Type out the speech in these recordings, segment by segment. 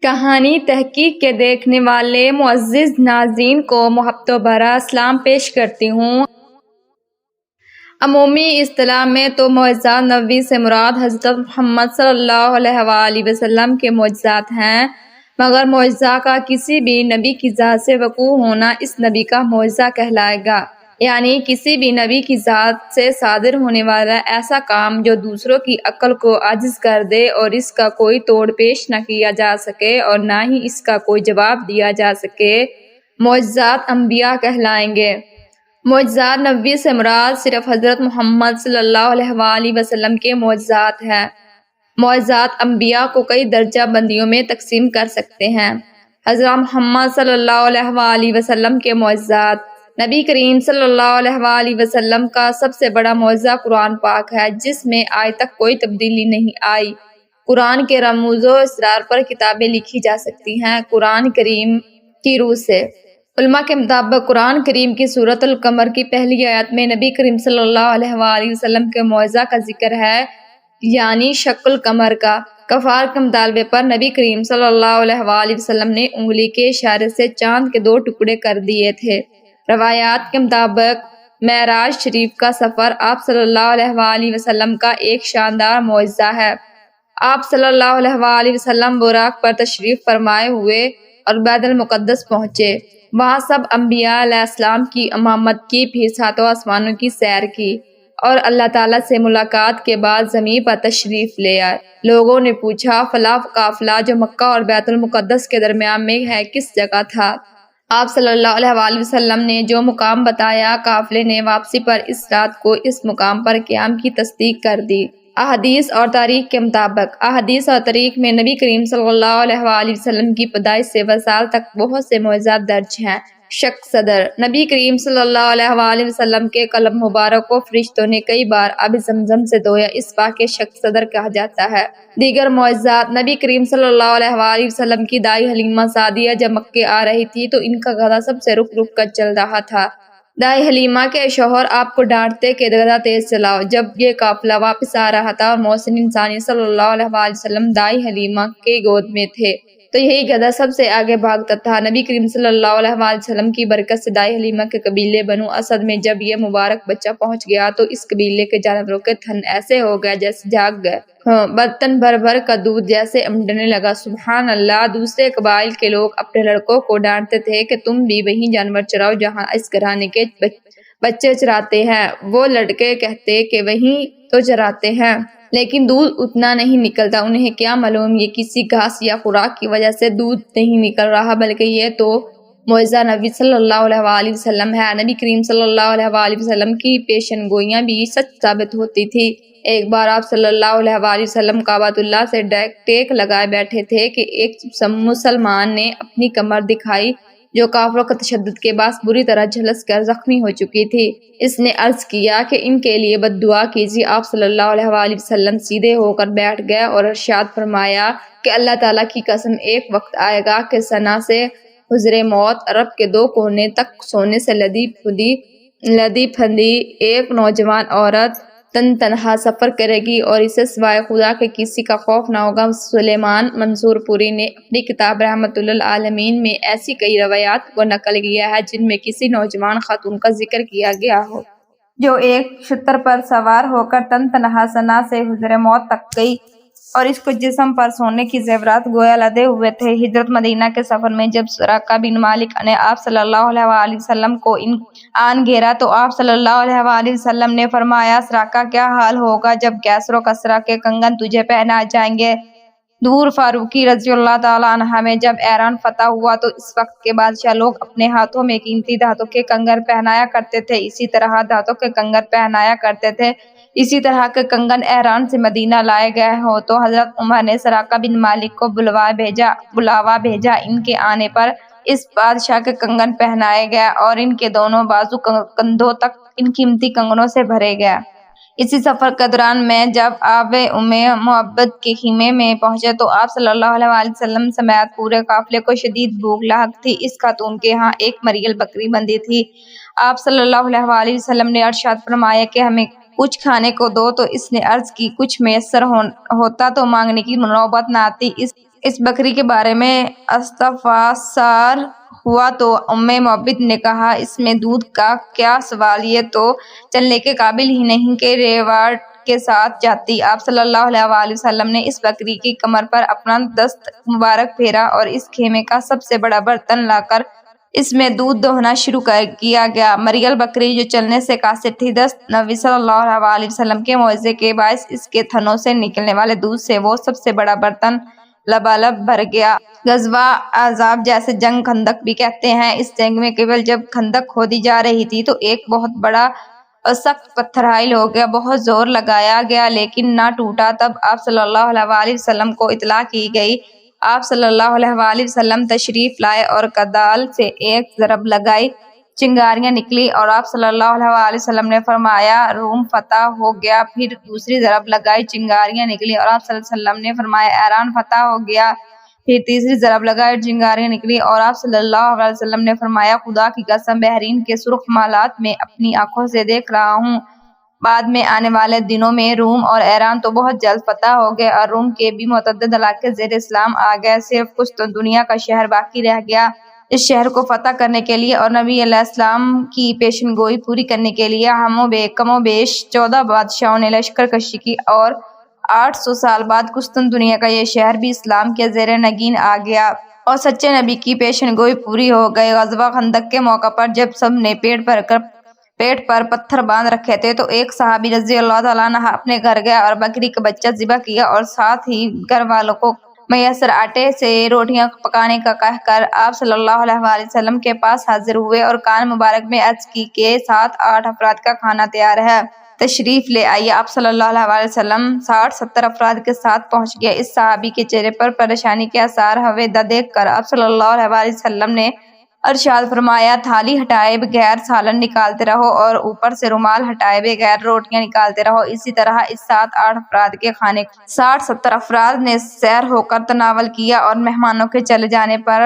کہانی تحقیق کے دیکھنے والے معزز ناظرین کو محبت و بھرا سلام پیش کرتی ہوں۔ عمومی اصطلاح میں تو معجزات نبوی سے مراد حضرت محمد صلی اللہ علیہ وآلہ وسلم کے معجزات ہیں، مگر معجزہ کا کسی بھی نبی کی ذات سے وقوع ہونا اس نبی کا معجزہ کہلائے گا، یعنی کسی بھی نبی کی ذات سے صادر ہونے والا ایسا کام جو دوسروں کی عقل کو عاجز کر دے اور اس کا کوئی توڑ پیش نہ کیا جا سکے اور نہ ہی اس کا کوئی جواب دیا جا سکے، معجزات انبیاء کہلائیں گے۔ معجزات نبوی سے مراد صرف حضرت محمد صلی اللہ علیہ وآلہ وسلم کے معجزات ہیں۔ معجزات انبیاء کو کئی درجہ بندیوں میں تقسیم کر سکتے ہیں۔ حضرت محمد صلی اللہ علیہ وآلہ وسلم کے معجزات: نبی کریم صلی اللہ علیہ وآلہ وسلم کا سب سے بڑا معجزہ قرآن پاک ہے، جس میں آج تک کوئی تبدیلی نہیں آئی۔ قرآن کے رموز و اسرار پر کتابیں لکھی جا سکتی ہیں قرآن کریم کی روح سے۔ علماء کے مطابق قرآن کریم کی سورۃ القمر کی پہلی آیت میں نبی کریم صلی اللہ علیہ وآلہ وسلم کے معجزہ کا ذکر ہے، یعنی شق القمر کا۔ کفار کے مطالبے پر نبی کریم صلی اللہ علیہ وآلہ وسلم نے انگلی کے اشارے سے چاند کے 2 ٹکڑے کر دیے تھے۔ روایات کے مطابق معراج شریف کا سفر آپ صلی اللہ علیہ وآلہ وسلم کا ایک شاندار معجزہ ہے۔ آپ صلی اللہ علیہ وآلہ وسلم براق پر تشریف فرمائے ہوئے اور بیت المقدس پہنچے، وہاں سب انبیاء علیہ السلام کی امامت کی، پھر ساتوں آسمانوں کی سیر کی اور اللہ تعالیٰ سے ملاقات کے بعد زمین پر تشریف لے آئے۔ لوگوں نے پوچھا، فلاں قافلہ جو مکہ اور بیت المقدس کے درمیان میں ہے کس جگہ تھا؟ آپ صلی اللہ علیہ وآلہ وسلم نے جو مقام بتایا، قافلے نے واپسی پر اس رات کو اس مقام پر قیام کی تصدیق کر دی۔ احادیث اور تاریخ کے مطابق احادیث اور تاریخ میں نبی کریم صلی اللہ علیہ وآلہ وسلم کی پیدائش سے وصال تک بہت سے معجزات درج ہیں۔ شق صدر: نبی کریم صلی اللہ علیہ وآلہ وسلم کے قلب مبارک کو فرشتوں نے کئی بار آب زمزم سے دھویا، اس واقعے شق صدر کہا جاتا ہے۔ دیگر معجزات: نبی کریم صلی اللہ علیہ وآلہ وسلم کی دائی حلیمہ سعدیہ جب مکے آ رہی تھی تو ان کا گدھا سب سے رک رک کر چل رہا تھا۔ دائی حلیمہ کے شوہر آپ کو ڈانٹتے کہ گدھا تیز چلاؤ۔ جب یہ قافلہ واپس آ رہا تھا اور محسن انسانی صلی اللہ علیہ وآلہ وسلم دائی حلیمہ کے گود میں تھے تو یہی گدھا سب سے آگے بھاگتا تھا۔ نبی کریم صلی اللہ علیہ وآلہ وسلم کی برکت سے دائی حلیمہ کے قبیلے بنو اسد میں جب یہ مبارک بچہ پہنچ گیا تو اس قبیلے کے جانوروں کے تھن ایسے ہو گئے جیسے جاگ گئے، برتن بھر بھر کا دودھ جیسے امڈنے لگا۔ سبحان اللہ! دوسرے قبائل کے لوگ اپنے لڑکوں کو ڈانٹتے تھے کہ تم بھی وہی جانور چراؤ جہاں اس گھرانے کے بچے چراتے ہیں۔ وہ لڑکے کہتے کہ وہیں تو چراتے ہیں، لیکن دودھ اتنا نہیں نکلتا۔ انہیں کیا معلوم یہ کسی گھاس یا خوراک کی وجہ سے دودھ نہیں نکل رہا، بلکہ یہ تو معجزہ نبی صلی اللہ علیہ وآلہ وسلم ہے۔ نبی کریم صلی اللہ علیہ وآلہ وسلم کی پیشن گوئیاں بھی سچ ثابت ہوتی تھی۔ ایک بار آپ صلی اللہ علیہ وآلہ وسلم کعبۃ اللہ سے ٹیک لگائے بیٹھے تھے کہ ایک مسلمان نے اپنی کمر دکھائی جو کافروں کا تشدد کے باعث بری طرح جھلس کر زخمی ہو چکی تھی۔ اس نے عرض کیا کہ ان کے لیے بد دعا کیجیے۔ آپ صلی اللہ علیہ وآلہ وسلم سیدھے ہو کر بیٹھ گئے اور ارشاد فرمایا کہ اللہ تعالیٰ کی قسم ایک وقت آئے گا کہ ثنا سے حجر موت عرب کے 2 کونے تک سونے سے لدی پھندی ایک نوجوان عورت تنہا سفر کرے گی اور اسے سوائے خدا کے کسی کا خوف نہ ہوگا۔ سلیمان منصور پوری نے اپنی کتاب رحمت للعالمین میں ایسی کئی روایات کو نقل کیا ہے جن میں کسی نوجوان خاتون کا ذکر کیا گیا ہو جو ایک شتر پر سوار ہو کر تنہا ثنا سے حجر موت تک گئی اور اس کو جسم پر سونے کی زیورات گویا لدے ہوئے تھے۔ ہجرت مدینہ کے سفر میں جب سراقہ بن مالک نے آپ صلی اللہ علیہ وآلہ وسلم کو آن گھیرا تو آپ صلی اللہ علیہ وآلہ وسلم نے فرمایا، سراقہ کیا حال ہوگا جب کیسر و کسرا کے کنگن تجھے پہنائے جائیں گے۔ دور فاروقی رضی اللہ تعالیٰ عنہ میں جب ایران فتح ہوا تو اس وقت کے بادشاہ لوگ اپنے ہاتھوں میں قیمتی دھاتوں کے کنگن پہنایا کرتے تھے، اسی طرح دھاتوں کے کنگن پہنایا کرتے تھے۔ اسی طرح کے کنگن ایران سے مدینہ لائے گئے ہوں تو حضرت عمر نے سراقہ بن مالک کو بلاوا بھیجا۔ ان کے آنے پر اس بادشاہ کے کنگن پہنائے گئے اور ان کے دونوں بازو کندھوں تک ان قیمتی کنگنوں سے بھرے گئے۔ اسی سفر کے دوران میں جب آپ معبد کے خیمے میں پہنچے تو آپ صلی اللہ علیہ وآلہ وسلم سمیت پورے قافلے کو شدید بھوک لاحق تھی۔ اس خاتون کے ہاں ایک مریل بکری بندھی تھی۔ آپ صلی اللہ علیہ وآلہ وسلم نے ارشاد فرمایا کہ ہمیں کچھ کھانے کو دو تو اس نے عرض کی کچھ میسر ہوتا تو مانگنے کی نوبت نہ آتی۔ اس اس بکری کے بارے میں استفسار ہوا تو ام معبد نے کہا اس میں دودھ کا کیا سوال، یہ تو چلنے کے قابل ہی نہیں کہ ریوڑ کے ساتھ جاتی۔ آپ صلی اللہ علیہ وآلہ وسلم نے اس بکری کی کمر پر اپنا دست مبارک پھیرا اور اس خیمے کا سب سے بڑا برتن لا کر اس میں دودھ دوہنا شروع کیا گیا۔ مریل بکری جو چلنے سے قاصر تھی، دست نبی صلی اللہ علیہ وآلہ وسلم کے معجزے کے باعث اس کے تھنوں سے نکلنے والے دودھ سے وہ سب سے بڑا برتن لبالب بھر گیا۔ غزوہ احزاب جسے جنگ خندق بھی کہتے ہیں، اس جنگ میں کیبل جب خندق کھودی جا رہی تھی تو ایک بہت بڑا اور سخت پتھر حائل ہو گیا۔ بہت زور لگایا گیا لیکن نہ ٹوٹا۔ تب آپ صلی اللہ علیہ وآلہ وسلم کو اطلاع کی گئی۔ آپ صلی اللہ علیہ وآلہ وسلم تشریف لائے اور کدال سے ایک ضرب لگائی، چنگاریاں نکلی اور آپ صلی اللہ علیہ وآلہ وسلم نے فرمایا روم فتح ہو گیا۔ پھر دوسری ضرب لگائی، چنگاریاں نکلی اور آپ صلی اللہ علیہ وسلم نے فرمایا ایران فتح ہو گیا۔ پھر تیسری ضرب لگائی، چنگاریاں نکلی اور آپ صلی اللہ علیہ وسلم نے فرمایا خدا کی قسم بحرین کے سرخ مالات میں اپنی آنکھوں سے دیکھ رہا ہوں۔ بعد میں آنے والے دنوں میں روم اور ایران تو بہت جلد فتح ہو گئے اور روم کے بھی متعدد علاقے زیر اسلام آ گئے، صرف قسطنطنیہ کا شہر باقی رہ گیا۔ اس شہر کو فتح کرنے کے لیے اور نبی علیہ السلام کی پیشن گوئی پوری کرنے کے لیے کم و بیش 14 بادشاہوں نے لشکر کشی کی اور 800 سال بعد قسطنطنیہ کا یہ شہر بھی اسلام کے زیر نگین آ گیا اور سچے نبی کی پیشن گوئی پوری ہو گئی۔ غزوہ خندق کے موقع پر جب سب نے پیٹ پر پتھر باندھ رکھے تھے تو ایک صحابی رضی اللہ تعالیٰ عنہ اپنے گھر گیا اور بکری کا بچہ ذبح کیا اور ساتھ ہی گھر والوں کو میسر آٹے سے روٹیاں پکانے کا کہہ کر آپ صلی اللہ علیہ وآلہ وسلم کے پاس حاضر ہوئے اور کان مبارک میں عرض کی کہ 7-8 افراد کا کھانا تیار ہے، تشریف لے آئیے۔ آپ صلی اللہ علیہ وآلہ وسلم 60-70 افراد کے ساتھ پہنچ گئے۔ اس صحابی کے چہرے پر پریشانی کے آثار ہویدا دیکھ کر آپ صلی اللہ علیہ وآلہ وسلم نے ارشاد فرمایا تھالی ہٹائے بغیر سالن نکالتے رہو اور اوپر سے رومال ہٹائے بغیر روٹیاں نکالتے رہو۔ اسی طرح اس 7-8 افراد کے کھانے کو 60-70 افراد نے سیر ہو کر تناول کیا اور مہمانوں کے چلے جانے پر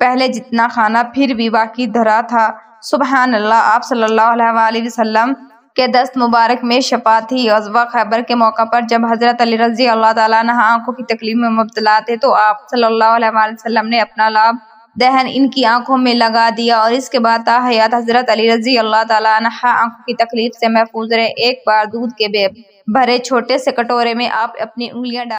پہلے جتنا کھانا پھر بھی باقی دھرا تھا۔ سبحان اللہ! آپ صلی اللہ علیہ وآلہ وسلم کے دست مبارک میں شفا تھی۔ غزوہ خیبر کے موقع پر جب حضرت علی رضی اللہ تعالیٰ عنہ آنکھوں کی تکلیف میں مبتلا تھے تو آپ صلی اللہ علیہ وآلہ وسلم نے اپنا لعاب دہن ان کی آنکھوں میں لگا دیا اور اس کے بعد تا حیات حضرت علی رضی اللہ تعالیٰ عنہ آنکھوں کی تکلیف سے محفوظ رہے۔ ایک بار دودھ کے بھرے چھوٹے سے کٹورے میں آپ اپنی انگلیاں ڈال